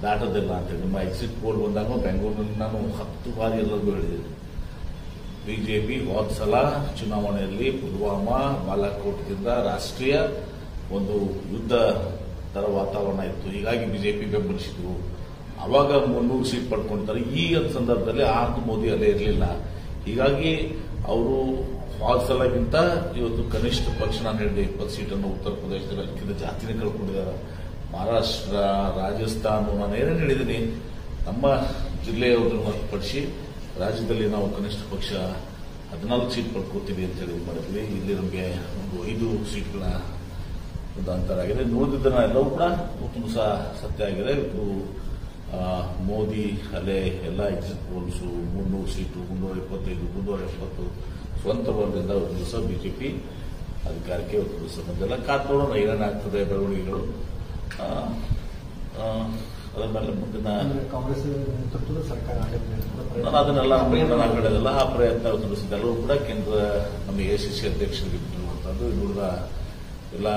ದಾಟೋದಿಲ್ಲ ಅಂತೇಳಿ. ನಿಮ್ಮ exit poll ಬಂದಾಗ ಬೆಂಗಳೂರಿನಲ್ಲಿ ನಾನು 10 ಬಾರಿ ಎಲ್ಲರಿಗೂ ಹೇಳಿದ್ದೀನಿ, ಬಿಜೆಪಿ ಹೋದ ಸಲ ಚುನಾವಣೆಯಲ್ಲಿ ಪುಲ್ವಾಮಾ ಬಾಲಾಕೋಟ್ದಿಂದ ರಾಷ್ಟ್ರೀಯ ಒಂದು ಯುದ್ಧ ತರ ವಾತಾವರಣ ಇತ್ತು, ಹೀಗಾಗಿ ಬಿಜೆಪಿ ಬೆಂಬಲಿಸಿದ್ರು. ಅವಾಗ 300 ಸೀಟ್ ಪಡ್ಕೊಳ್ತಾರೆ. ಈ ಸಂದರ್ಭದಲ್ಲಿ ಮೋದಿ ಅಲ್ಲೇ ಇರಲಿಲ್ಲ. ಹೀಗಾಗಿ ಅವರು ಹೋದ ಸಲಗಿಂತ ಇವತ್ತು ಕನಿಷ್ಠ ಪಕ್ಷ ನಾನು ಹೇಳಿದೆ 20 ಸೀಟನ್ನು ಉತ್ತರ ಪ್ರದೇಶದಲ್ಲಿ ಅದಕ್ಕಿಂತ ಜಾಸ್ತಿನೇ ಕಳ್ಕೊಂಡಿದ್ದಾರೆ. ಮಹಾರಾಷ್ಟ್ರ, ರಾಜಸ್ಥಾನ, ನಾನು ಏನೇನು ಹೇಳಿದ್ದೀನಿ, ನಮ್ಮ ಜಿಲ್ಲೆಯವರನ್ನು ಹೊರತುಪಡಿಸಿ ರಾಜ್ಯದಲ್ಲಿ ನಾವು ಕನಿಷ್ಠ ಪಕ್ಷ 14 ಸೀಟ್ ಪಡ್ಕೋತೀವಿ ಅಂತ ಹೇಳಿ ಮಾಡಿದ್ವಿ. ಇಲ್ಲಿ ನಮಗೆ ಒಂದು 5 ಸೀಟ್ಗಳ ಒಂದು ಅಂತರ ಆಗಿದೆ. ನೋಡಿದ್ದನ್ನ ಎಲ್ಲವೂ ಕೂಡ ತುಂಬ ಸತ್ಯ ಆಗಿದೆ. ಇವತ್ತು ಮೋದಿ ಅಲ್ಲೇ ಎಲ್ಲ ಎಕ್ಸಿಟ್ ಪೋಲ್ಸು 300 ಸೀಟು, 325, 370 ಸ್ವಂತ ಬಲದಿಂದ ಒಂದು ದಿವಸ ಬಿಜೆಪಿ ಅಧಿಕಾರಕ್ಕೆ ಒಂದು ದಿವಸ ಬಂದೆಲ್ಲ ಕಾದ್ ನೋಡೋಣ ಏನೇನಾಗ್ತದೆ ಬೆಳವಣಿಗೆಗಳು. ಅದರ ಮೇಲೆ ಮುಂದಿನ ಕಾಂಗ್ರೆಸ್ ನೇತೃತ್ವದ ಸರ್ಕಾರ ನಾನು ಅದನ್ನೆಲ್ಲ ಕಡೆದಲ್ಲ ಆ ಪ್ರಯತ್ನ ಎಲ್ಲರೂ ಕೂಡ ಕೇಂದ್ರ ನಮ್ಮ ಎಸಿಸಿ ಅಧ್ಯಕ್ಷರಿಗೆ ಬಿಟ್ಟಿರುವಂತದ್ದು. ಇನ್ನುಳಿದ ಎಲ್ಲ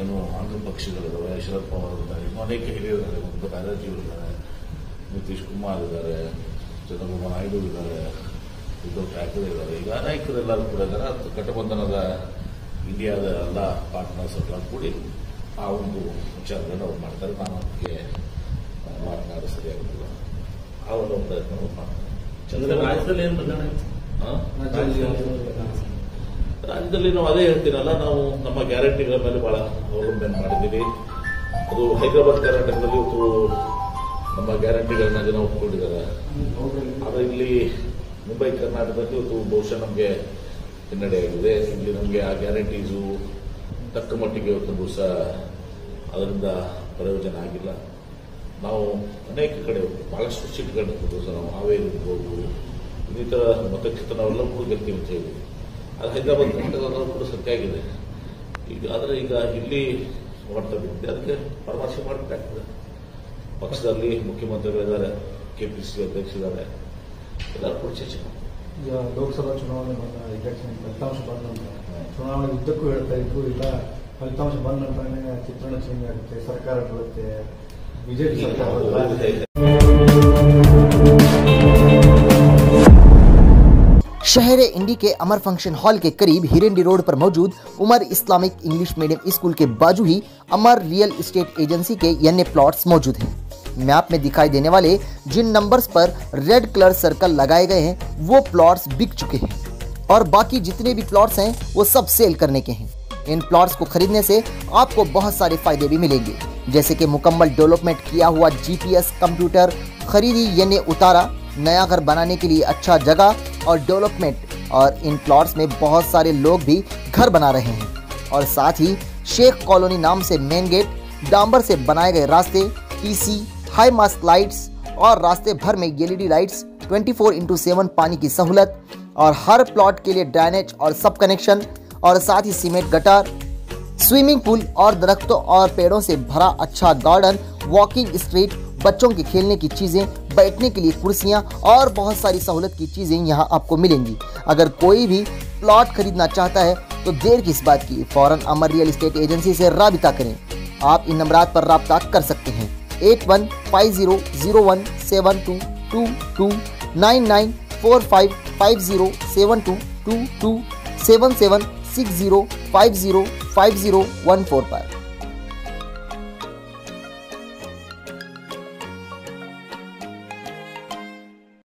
ಏನು ಆಂಧ್ರ ಪಕ್ಷಗಳಿದ್ದಾವೆ, ಶರದ್ ಪವಾರ್ ಇದ್ದಾರೆ, ಇನ್ನು ಅನೇಕ ಹಿರಿಯರಿದ್ದಾರೆ, ಮಮತಾ ಬ್ಯಾನರ್ಜಿ ಇದ್ದಾರೆ, ನಿತೀಶ್ ಕುಮಾರ್ ಇದ್ದಾರೆ, ಚಂದ್ರಬಾಬು ನಾಯ್ಡು ಇದ್ದಾರೆ, ಉದ್ಧವ್ ಠಾಕ್ರೆ ಇದ್ದಾರೆ. ಈಗ ನಾಯಕರೆಲ್ಲರೂ ಕೂಡ ಇದ್ದಾರೆ. ಗಠಬಂಧನದ ಇಂಡಿಯಾದ ಎಲ್ಲ ಪಾರ್ಟ್ನರ್ಸ್ ಎಲ್ಲ ಕೂಡಿ ಆ ಒಂದು ವಿಚಾರಗಳನ್ನು ಅವ್ರು ಮಾಡ್ತಾರೆ. ನಾನು ಅದಕ್ಕೆ ಮಾತನಾಡೋ ಸರಿಯಾಗಿಲ್ಲ. ಆ ಒಂದು ಪ್ರಯತ್ನ ಮಾಡ್ತಾರೆ. ರಾಜ್ಯದಲ್ಲಿ ಏನು ಬದಲಾವಣೆ? ರಾಜ್ಯದಲ್ಲಿ ನಾವು ಅದೇ ಹೇಳ್ತೀನಲ್ಲ, ನಾವು ನಮ್ಮ ಗ್ಯಾರಂಟಿಗಳ ಮೇಲೆ ಬಹಳ ಅವಲಂಬನೆ ಮಾಡಿದ್ದೀವಿ. ಅದು ಹೈದರಾಬಾದ್ ಕರ್ನಾಟಕದಲ್ಲಿ ಇವತ್ತು ನಮ್ಮ ಗ್ಯಾರಂಟಿಗಳನ್ನ ಜನ ಒಪ್ಪಿಕೊಂಡಿದ್ದಾರೆ. ಆದರೆ ಇಲ್ಲಿ ಮುಂಬೈ ಕರ್ನಾಟಕದಲ್ಲಿ ಇವತ್ತು ಬಹುಶಃ ನಮಗೆ ಹಿನ್ನಡೆ ಆಗಿದೆ. ಇಲ್ಲಿ ನಮಗೆ ಆ ಗ್ಯಾರಂಟೀಸು ತಕ್ಕ ಮಟ್ಟಿಗೆ ಇವತ್ತು ಸಹ ಅದರಿಂದ ಪ್ರಯೋಜನ ಆಗಿಲ್ಲ. ನಾವು ಅನೇಕ ಕಡೆ ಬಹಳಷ್ಟು ಸೀಟ್ಗಳು ಸಹ ನಾವು ಹಾವೇರಿ ಇರ್ಬೋದು, ಇನ್ನಿತರ ಮತಕ್ಷೇತ್ರ ನಾವೆಲ್ಲರೂ ಕೂಡ ಗೆಲ್ತೀವಿ ಅಂತ ಹೇಳಿ. ಅದು ಹೈದರಾಬಾದ್ ಕರ್ನಾಟಕದಲ್ಲೂ ಕೂಡ ಸತ್ಯ ಆಗಿದೆ. ಈಗ ಆದರೆ ಈಗ ಇಲ್ಲಿ ಮಾಡ್ತಾ ಬಿಟ್ಟಿದೆ, ಅದಕ್ಕೆ ಪರಾಮರ್ಶೆ ಮಾಡಬೇಕಾಗ್ತದೆ. ಪಕ್ಷದಲ್ಲಿ ಮುಖ್ಯಮಂತ್ರಿಗಳಿದ್ದಾರೆ, ಕೆಪಿಸಿಸಿ ಅಧ್ಯಕ್ಷರಿದ್ದಾರೆ, ಎಲ್ಲರೂ ಕೂಡ ಚರ್ಚೆ ಮಾಡ್ತಾರೆ. ಈಗ ಲೋಕಸಭಾ ಚುನಾವಣೆ ಎಲೆಕ್ಷನ್ ಫಲಿತಾಂಶ ಬಂದ ನಂತರ ಚುನಾವಣೆ ಉದ್ದಕ್ಕೂ ಹೇಳ್ತಾ ಇದ್ರು, ಇಲ್ಲ ಫಲಿತಾಂಶ ಬಂದ ನಂತರನೇ ಚಿತ್ರಣ ಚೇಂಜ್ ಆಗುತ್ತೆ, ಸರ್ಕಾರ ಬರುತ್ತೆ, ಬಿಜೆಪಿ ಸರ್ಕಾರ. शहर इंडी के अमर फंक्शन हॉल के करीब हिरेंडी रोड पर मौजूद Umar Islamic English medium school के बाजू ही अमर रियल एस्टेट एजेंसी के अन्य प्लॉट्स मौजूद हैं। मैप में दिखाई देने वाले जिन नंबर्स पर रेड कलर सर्कल लगाए गए हैं वो प्लॉट्स बिक चुके हैं और बाकी जितने भी प्लॉट्स हैं वो सब सेल करने के हैं। इन प्लॉट्स को खरीदने से आपको बहुत सारे फायदे भी मिलेंगे, जैसे कि मुकम्मल डेवलपमेंट किया हुआ GPS कंप्यूटर, खरीदी यानी उतारा, नया घर बनाने के लिए अच्छा जगह और डेवलपमेंट। और इन प्लॉट्स में बहुत सारे लोग भी घर बना रहे हैं। और साथ ही शेख कॉलोनी नाम से मेन गेट, डांबर से बनाए गए रास्ते, TC, हाई मास्क लाइट्स और रास्ते भर में LED लाइट्स, 24/7 पानी की सहूलत और हर प्लॉट के लिए ड्रेनेज और सब कनेक्शन और साथ ही सीमेंट गटर, स्विमिंग पूल और दरख्तों और पेड़ों से भरा अच्छा गार्डन, वॉकिंग स्ट्रीट, बच्चों के खेलने की चीज़ें, बैठने के लिए कुर्सियां और बहुत सारी सहूलत की चीज़ें यहां आपको मिलेंगी। अगर कोई भी प्लॉट खरीदना चाहता है तो देर किस बात की, फौरन अमर रियल एस्टेट एजेंसी से राबिता करें। आप इन नंबरात पर राब्ता कर सकते हैं 8150017222, 9945507222, 7760505014 पर।